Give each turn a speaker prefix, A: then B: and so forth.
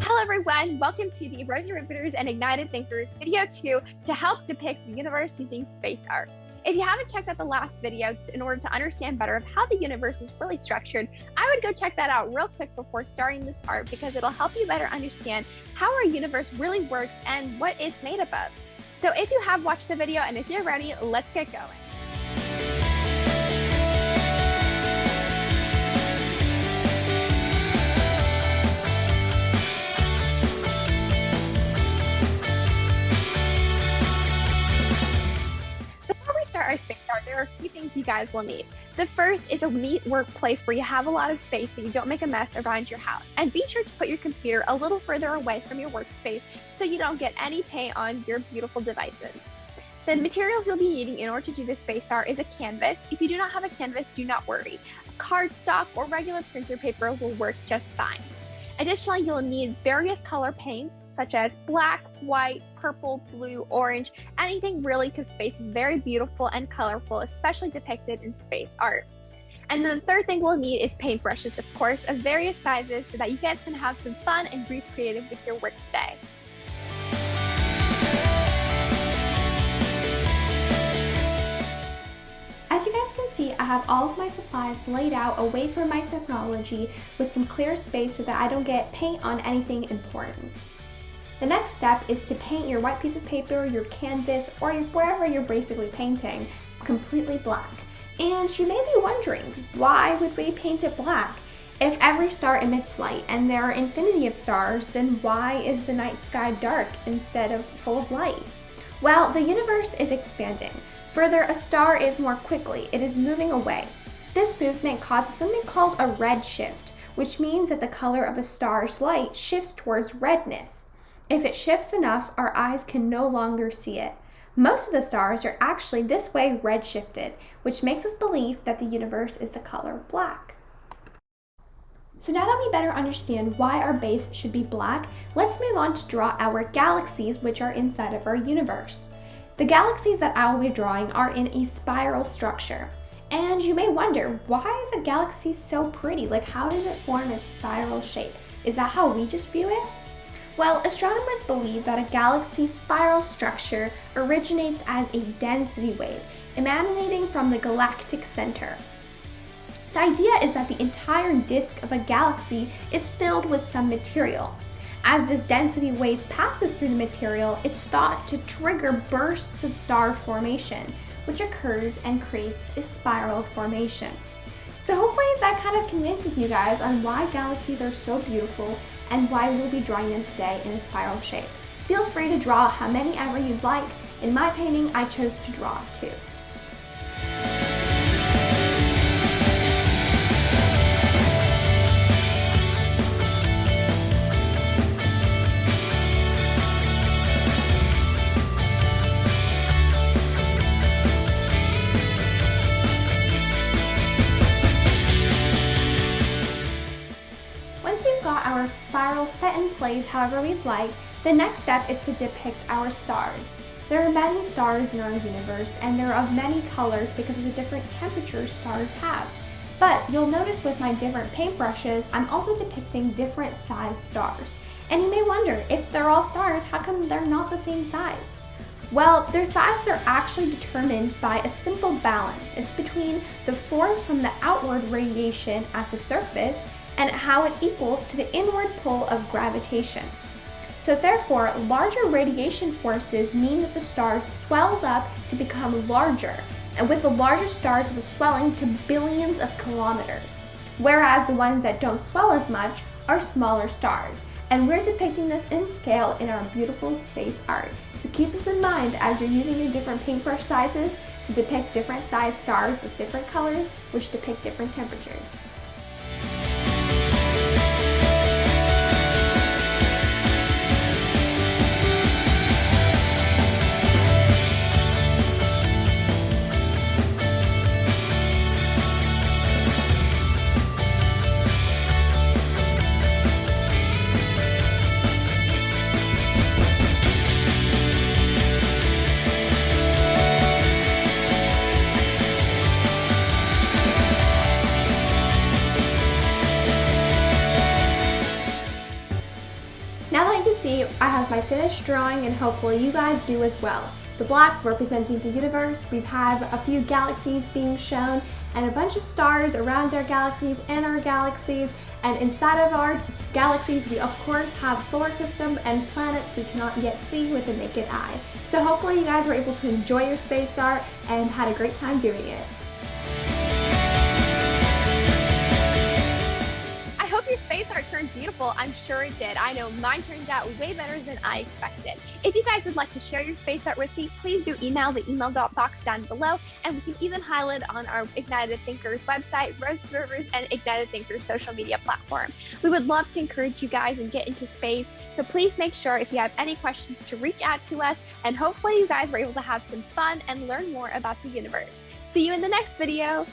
A: Hello everyone, welcome to the Rosie Riveters and Ignited Thinkers video 2 to help depict the universe using space art. If you haven't checked out the last video in order to understand better of how the universe is really structured, I would go check that out real quick before starting this art because it'll help you better understand how our universe really works and what it's made up of. So if you have watched the video and if you're ready, let's get going. Our space art, there are a few things you guys will need. The first is a neat workplace where you have a lot of space so you don't make a mess around your house. And be sure to put your computer a little further away from your workspace so you don't get any paint on your beautiful devices. The materials you'll be needing in order to do this space art is a canvas. If you do not have a canvas, do not worry. Cardstock or regular printer paper will work just fine. Additionally, you'll need various color paints such as black, white, purple, blue, orange, anything really, because space is very beautiful and colorful, especially depicted in space art. And then the third thing we'll need is paintbrushes, of course, of various sizes so that you guys can have some fun and be creative with your work today.
B: As you guys can see, I have all of my supplies laid out away from my technology with some clear space so that I don't get paint on anything important. The next step is to paint your white piece of paper, your canvas, or wherever you're basically painting completely black. And you may be wondering, why would we paint it black? If every star emits light and there are infinity of stars, then why is the night sky dark instead of full of light? Well, the universe is expanding. Further, a star is more quickly, it is moving away. This movement causes something called a redshift, which means that the color of a star's light shifts towards redness. If it shifts enough, our eyes can no longer see it. Most of the stars are actually this way redshifted, which makes us believe that the universe is the color black. So now that we better understand why our base should be black, let's move on to draw our galaxies, which are inside of our universe. The galaxies that I will be drawing are in a spiral structure. And you may wonder, why is a galaxy so pretty? Like, how does it form its spiral shape? Is that how we just view it? Well, astronomers believe that a galaxy's spiral structure originates as a density wave emanating from the galactic center. The idea is that the entire disk of a galaxy is filled with some material. As this density wave passes through the material, it's thought to trigger bursts of star formation, which occurs and creates a spiral formation. So hopefully that kind of convinces you guys on why galaxies are so beautiful and why we'll be drawing them today in a spiral shape. Feel free to draw how many ever you'd like. In my painting, I chose to draw 2. Our spiral set in place however we'd like, the next step is to depict our stars. There are many stars in our universe and they're of many colors because of the different temperatures stars have. But you'll notice with my different paintbrushes, I'm also depicting different sized stars. And you may wonder, if they're all stars, how come they're not the same size? Well, their sizes are actually determined by a simple balance. It's between the force from the outward radiation at the surface and how it equals to the inward pull of gravitation. So therefore, larger radiation forces mean that the star swells up to become larger, and with the larger stars it was swelling to billions of kilometers, whereas the ones that don't swell as much are smaller stars. And we're depicting this in scale in our beautiful space art. So keep this in mind as you're using your different paintbrush sizes to depict different sized stars with different colors, which depict different temperatures. to see, I have my finished drawing and hopefully you guys do as well. The black representing the universe, we have a few galaxies being shown and a bunch of stars around our galaxies and our galaxies, and inside of our galaxies we of course have solar system and planets we cannot yet see with the naked eye. So hopefully you guys were able to enjoy your space art and had a great time doing it.
A: I hope your space art turned beautiful. I'm sure it did. I know mine turned out way better than I expected. If you guys would like to share your space art with me, please do email the email box down below, and we can even highlight it on our Ignited Thinkers website, Riveters, and Ignited Thinkers social media platform. We would love to encourage you guys and get into space, so please make sure if you have any questions to reach out to us, and hopefully you guys were able to have some fun and learn more about the universe. See you in the next video.